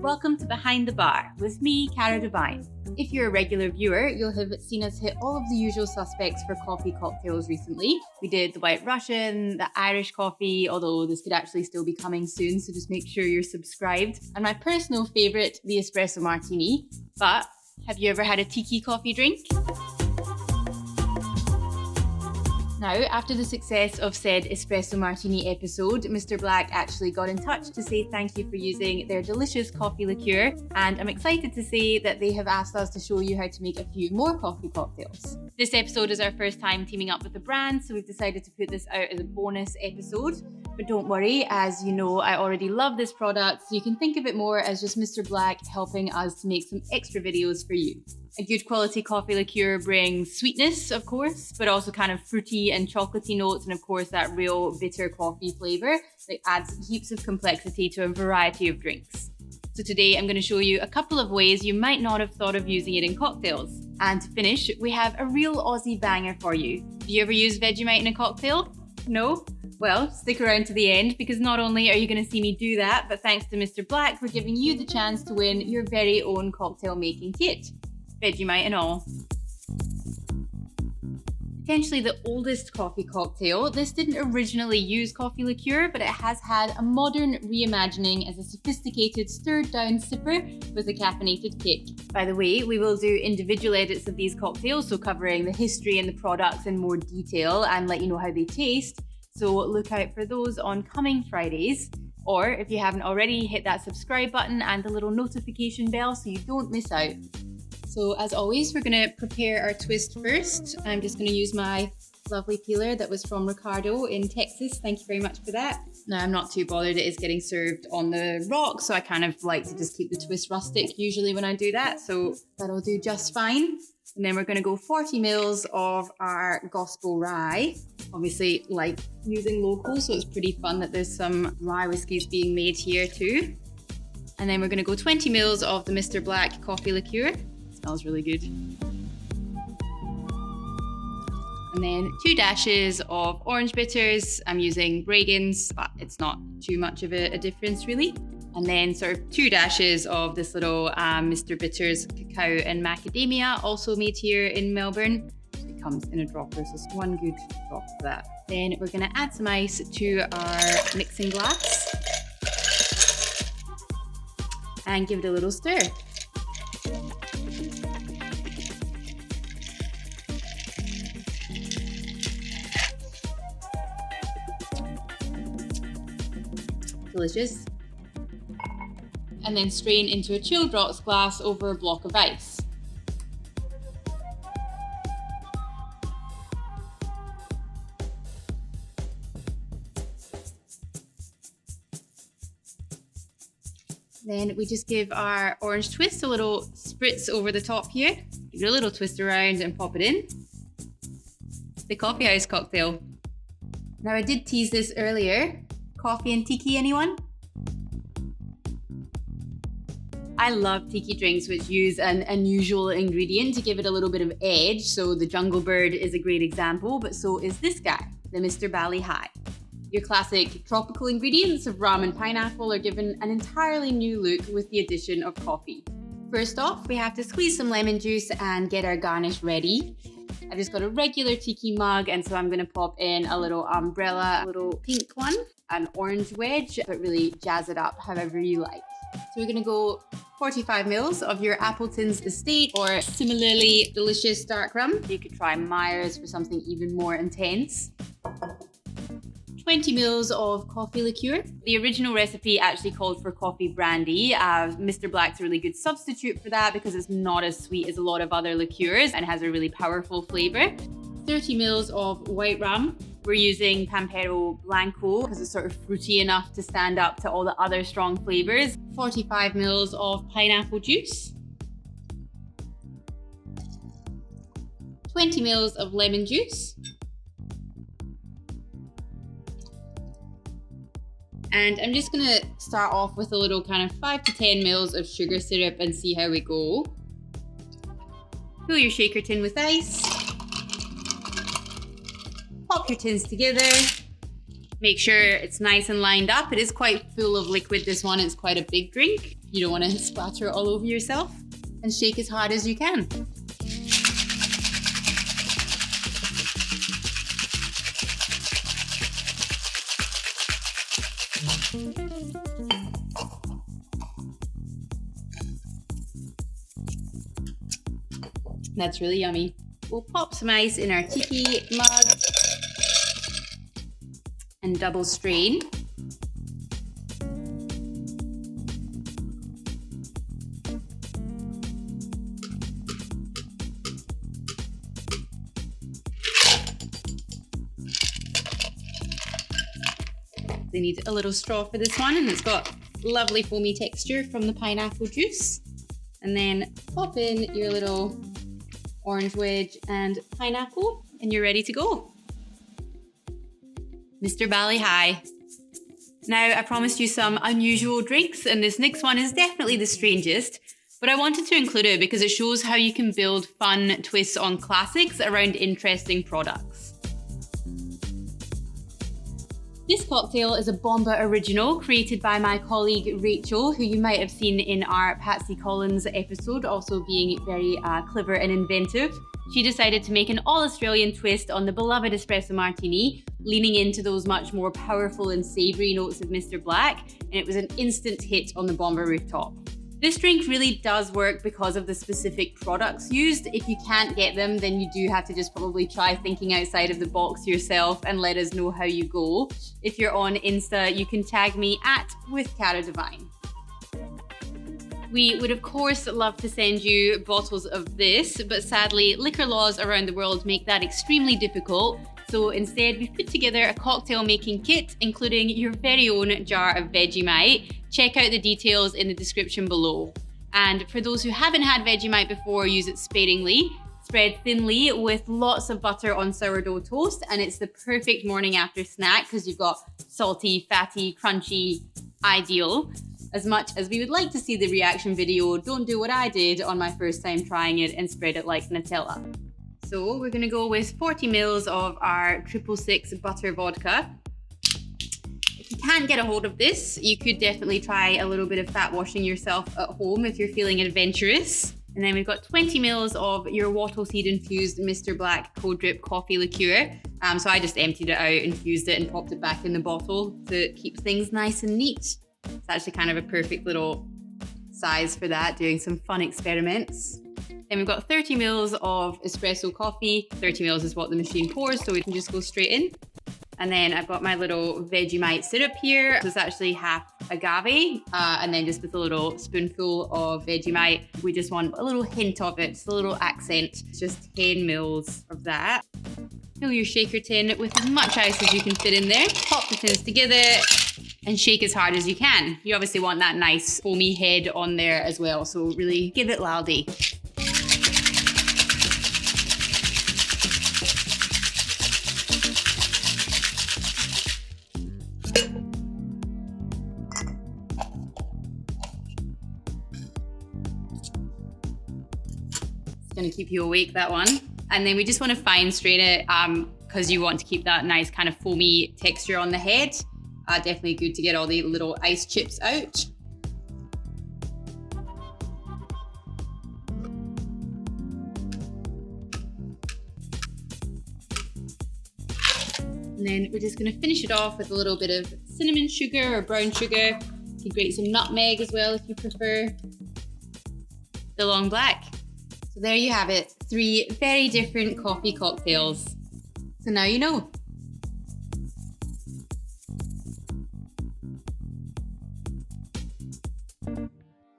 Welcome to Behind the Bar with me, Cara Devine. If you're a regular viewer, you'll have seen us hit all of the usual suspects for coffee cocktails recently. We did the White Russian, the Irish coffee, although this could actually still be coming soon, so just make sure you're subscribed. And my personal favourite, the Espresso Martini. But have you ever had a tiki coffee drink? Now, after the success of said Espresso Martini episode, Mr. Black actually got in touch to say thank you for using their delicious coffee liqueur, and I'm excited to say that they have asked us to show you how to make a few more coffee cocktails. This episode is our first time teaming up with the brand, so we've decided to put this out as a bonus episode. But don't worry, as you know, I already love this product, so you can think of it more as just Mr. Black helping us to make some extra videos for you. A good quality coffee liqueur brings sweetness, of course, but also kind of fruity and chocolatey notes, and of course that real bitter coffee flavour that adds heaps of complexity to a variety of drinks. So today I'm going to show you a couple of ways you might not have thought of using it in cocktails. And to finish, we have a real Aussie banger for you. Do you ever use Vegemite in a cocktail? No? Well, stick around to the end, because not only are you going to see me do that, but thanks to Mr. Black, we're giving you the chance to win your very own cocktail making kit. Vegemite and all. Potentially the oldest coffee cocktail, this didn't originally use coffee liqueur, but it has had a modern reimagining as a sophisticated stirred down sipper with a caffeinated kick. By the way, we will do individual edits of these cocktails, so covering the history and the products in more detail and let you know how they taste. So look out for those on coming Fridays. Or if you haven't already, hit that subscribe button and the little notification bell so you don't miss out. So as always, we're going to prepare our twist first. I'm just going to use my lovely peeler that was from Ricardo in Texas. Thank you very much for that. Now, I'm not too bothered. It is getting served on the rock, so I kind of like to just keep the twist rustic usually when I do that. So that'll do just fine. And then we're going to go 40 mils of our gospel rye. Obviously, like using local, so it's pretty fun that there's some rye whiskies being made here too. And then we're going to go 20 mils of the Mr. Black coffee liqueur. Smells really good. And then 2 dashes of orange bitters. I'm using Bragan's, but it's not too much of a difference really. And then sort of 2 dashes of this little Mr. Bitters cacao and macadamia, also made here in Melbourne. It comes in a dropper, so it's 1 good drop for that. Then we're going to add some ice to our mixing glass and give it a little stir. Delicious. And then strain into a chilled rocks glass over a block of ice. Then we just give our orange twist a little spritz over the top here. Give it a little twist around and pop it in. The coffee house cocktail. Now I did tease this earlier. Coffee and tiki, anyone? I love tiki drinks which use an unusual ingredient to give it a little bit of edge. So the jungle bird is a great example, but so is this guy, the Mr. Bali Hai. Your classic tropical ingredients of rum and pineapple are given an entirely new look with the addition of coffee. First off, we have to squeeze some lemon juice and get our garnish ready. I've just got a regular tiki mug, and so I'm going to pop in a little umbrella, a little pink one, an orange wedge, but really jazz it up however you like. So we're going to go 45 mils of your Appleton's Estate or similarly delicious dark rum. You could try Myers for something even more intense. 20 mils of coffee liqueur. The original recipe actually called for coffee brandy. Mr. Black's a really good substitute for that because it's not as sweet as a lot of other liqueurs and has a really powerful flavour. 30 mils of white rum. We're using Pampero Blanco because it's sort of fruity enough to stand up to all the other strong flavours. 45 mils of pineapple juice. 20 mils of lemon juice. And I'm just going to start off with a little kind of 5 to 10 mils of sugar syrup and see how we go. Fill your shaker tin with ice. Pop your tins together. Make sure it's nice and lined up. It is quite full of liquid, this one. It's quite a big drink. You don't want to splatter it all over yourself. And shake as hard as you can. That's really yummy. We'll pop some ice in our tiki mug and double strain. They need a little straw for this one, and it's got lovely foamy texture from the pineapple juice. And then pop in your little orange wedge and pineapple, and you're ready to go. Mr. Bali Hai. Now, I promised you some unusual drinks, and this next one is definitely the strangest, but I wanted to include it because it shows how you can build fun twists on classics around interesting products. This cocktail is a Bomba original created by my colleague Rachel, who you might have seen in our Patsy Collins episode, also being very clever and inventive. She decided to make an all-Australian twist on the beloved Espresso Martini, leaning into those much more powerful and savoury notes of Mr. Black, and it was an instant hit on the Bomba rooftop. This drink really does work because of the specific products used. If you can't get them, then you do have to just probably try thinking outside of the box yourself and let us know how you go. If you're on Insta, you can tag me @WithCaraDivine. We would of course love to send you bottles of this, but sadly liquor laws around the world make that extremely difficult. So instead we've put together a cocktail making kit, including your very own jar of Vegemite. Check out the details in the description below. And for those who haven't had Vegemite before, use it sparingly. Spread thinly with lots of butter on sourdough toast, and it's the perfect morning after snack because you've got salty, fatty, crunchy, ideal. As much as we would like to see the reaction video, don't do what I did on my first time trying it and spread it like Nutella. So we're gonna go with 40 mils of our 666 butter vodka. If you can't get a hold of this, you could definitely try a little bit of fat washing yourself at home if you're feeling adventurous. And then we've got 20 mils of your wattle seed infused Mr. Black cold drip coffee liqueur. So I just emptied it out, infused it and popped it back in the bottle to keep things nice and neat. It's actually kind of a perfect little size for that, doing some fun experiments. Then we've got 30 mils of espresso coffee. 30 mils is what the machine pours, so we can just go straight in. And then I've got my little Vegemite syrup here. So it's actually half agave, and then just with a little spoonful of Vegemite. We just want a little hint of it, just a little accent. Just 10 mils of that. Fill your shaker tin with as much ice as you can fit in there. Pop the tins together and shake as hard as you can. You obviously want that nice foamy head on there as well, so really give it loudy. Going to keep you awake, that one. And then we just want to fine strain it because you want to keep that nice kind of foamy texture on the head. Definitely good to get all the little ice chips out. And then we're just going to finish it off with a little bit of cinnamon sugar or brown sugar. You can grate some nutmeg as well if you prefer the long black. So there you have it, 3 very different coffee cocktails. So now you know.